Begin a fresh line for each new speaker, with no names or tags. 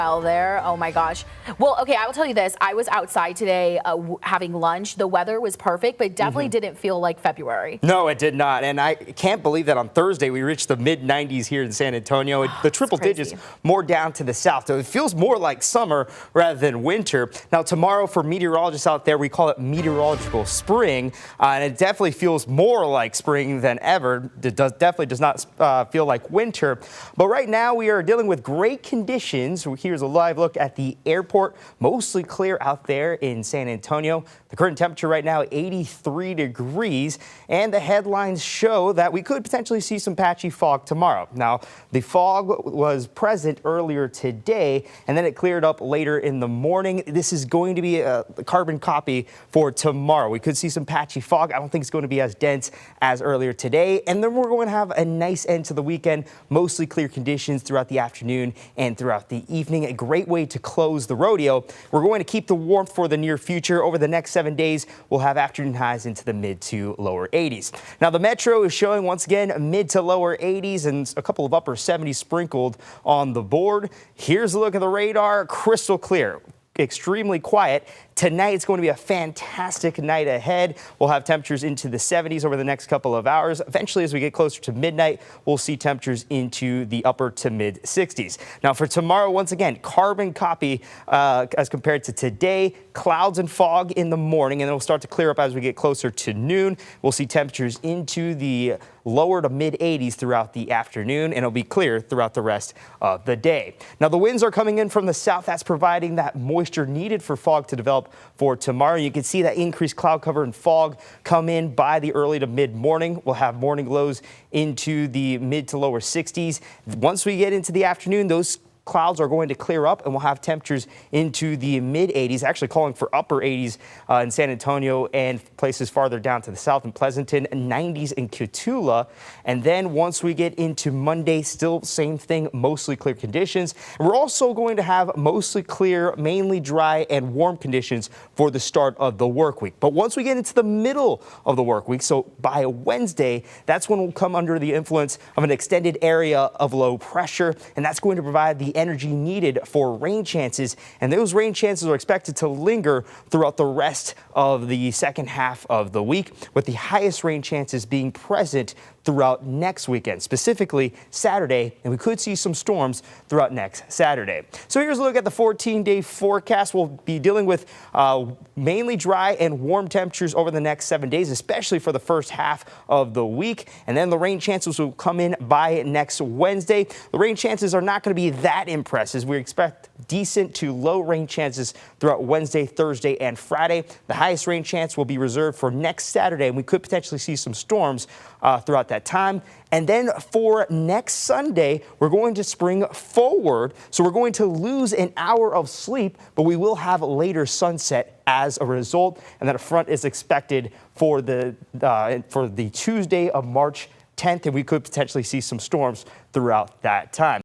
There. Oh my gosh. Well, okay, I will tell you this. I was outside today having lunch. The weather was perfect, but definitely didn't feel like February.
No, it did not. And I can't believe that on Thursday we reached the mid-90s here in San Antonio. The triple digits more down to the south. So it feels more like summer rather than winter. Now, tomorrow for meteorologists out there, we call it meteorological spring. And it definitely feels more like spring than ever. It definitely does not feel like winter. But right now we are dealing with great conditions. Here's a live look at the airport. Mostly clear out there in San Antonio. The current temperature right now, 83 degrees. And the headlines show that we could potentially see some patchy fog tomorrow. Now, the fog was present earlier today, and then it cleared up later in the morning. This is going to be a carbon copy for tomorrow. We could see some patchy fog. I don't think it's going to be as dense as earlier today. And then we're going to have a nice end to the weekend. Mostly clear conditions throughout the afternoon and throughout the evening. A great way to close the rodeo. We're going to keep the warmth for the near future. Over the next 7 days, we'll have afternoon highs into the mid to lower 80s. Now, the metro is showing once again mid to lower 80s and a couple of upper 70s sprinkled on the board. Here's a look at the radar. Crystal clear. Extremely quiet. Tonight it's going to be a fantastic night ahead. We'll have temperatures into the 70s over the next couple of hours. Eventually, as we get closer to midnight, we'll see temperatures into the upper to mid 60s. Now for tomorrow, once again, carbon copy as compared to today. Clouds and fog in the morning, and it'll start to clear up as we get closer to noon. We'll see temperatures into the lower to mid 80s throughout the afternoon, and it'll be clear throughout the rest of the day. Now the winds are coming in from the south. That's providing that moisture needed for fog to develop for tomorrow. You can see that increased cloud cover and fog come in by the early to mid morning. We'll have morning lows into the mid to lower 60s. Once we get into the afternoon, those clouds are going to clear up and we'll have temperatures into the mid 80s, actually calling for upper 80s in San Antonio and places farther down to the south in Pleasanton, 90s in Cotulla. And then once we get into Monday, still same thing, mostly clear conditions. And we're also going to have mostly clear, mainly dry and warm conditions for the start of the work week. But once we get into the middle of the work week, so by Wednesday, that's when we'll come under the influence of an extended area of low pressure, and that's going to provide the energy needed for rain chances, and those rain chances are expected to linger throughout the rest of the second half of the week, with the highest rain chances being present throughout next weekend, specifically Saturday, and we could see some storms throughout next Saturday. So here's a look at the 14-day forecast. We'll be dealing with mainly dry and warm temperatures over the next 7 days, especially for the first half of the week, and then the rain chances will come in by next Wednesday. The rain chances are not going to be that impressive. We expect decent to low rain chances throughout Wednesday, Thursday, and Friday. The highest rain chance will be reserved for next Saturday, and we could potentially see some storms throughout that time. And then for next Sunday, we're going to spring forward. So we're going to lose an hour of sleep, but we will have a later sunset as a result. And then a front is expected for the Tuesday of March 10th, and we could potentially see some storms throughout that time.